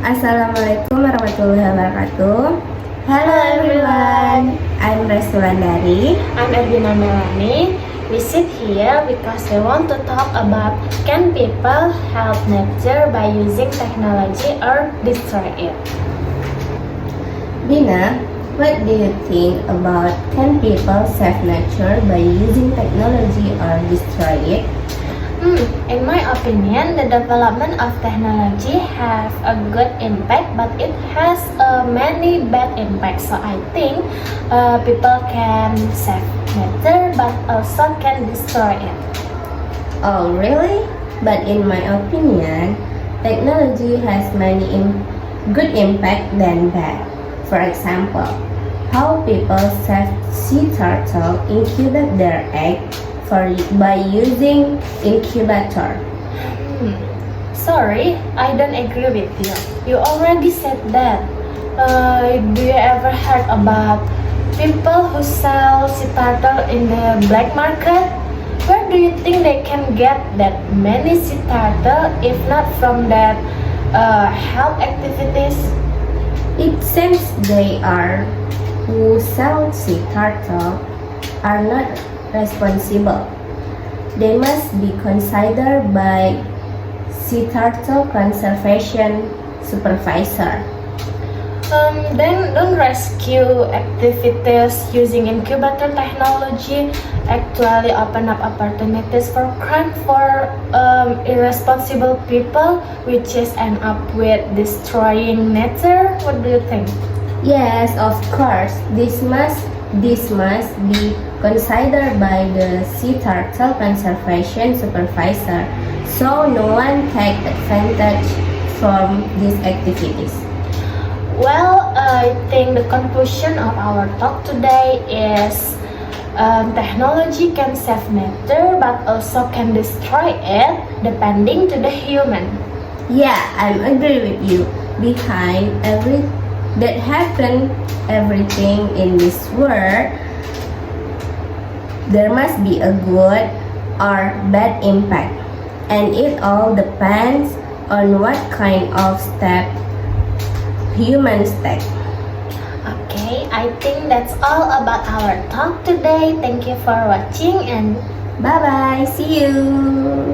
Assalamualaikum warahmatullahi wabarakatuh. Hello everyone, I'm Rasulandari. I'm Ervina Melani. We sit here because we want to talk about can people help nature by using technology or destroy it? Dina, what do you think about can people save nature by using technology or destroy it? In my opinion, the development of technology has a good impact, but it has many bad impacts. So I think people can save nature, but also can destroy it. Oh really? But in my opinion, technology has many good impact than bad. For example, how people save sea turtle incubate their egg by using incubator. Sorry, I don't agree with you. You already said that. Do you ever heard about people who sell sea turtle in the black market? Where do you think they can get that many sea turtle if not from that health activities? It seems they are who sell sea turtle are not responsible. They must be considered by sea turtle conservation supervisor. Then don't rescue activities using incubator technology actually open up opportunities for crime for irresponsible people, which is end up with destroying nature. What do you think? Yes, of course, this must be considered by the sea turtle conservation supervisor, so no one take advantage from these activities. Well, I think the conclusion of our talk today is technology can save nature but also can destroy it depending to the human. Yeah, I agree with you. Behind everything in this world, there must be a good or bad impact, and it all depends on what kind of step humans take. Okay, I think that's all about our talk today. Thank you for watching and Bye bye, see you.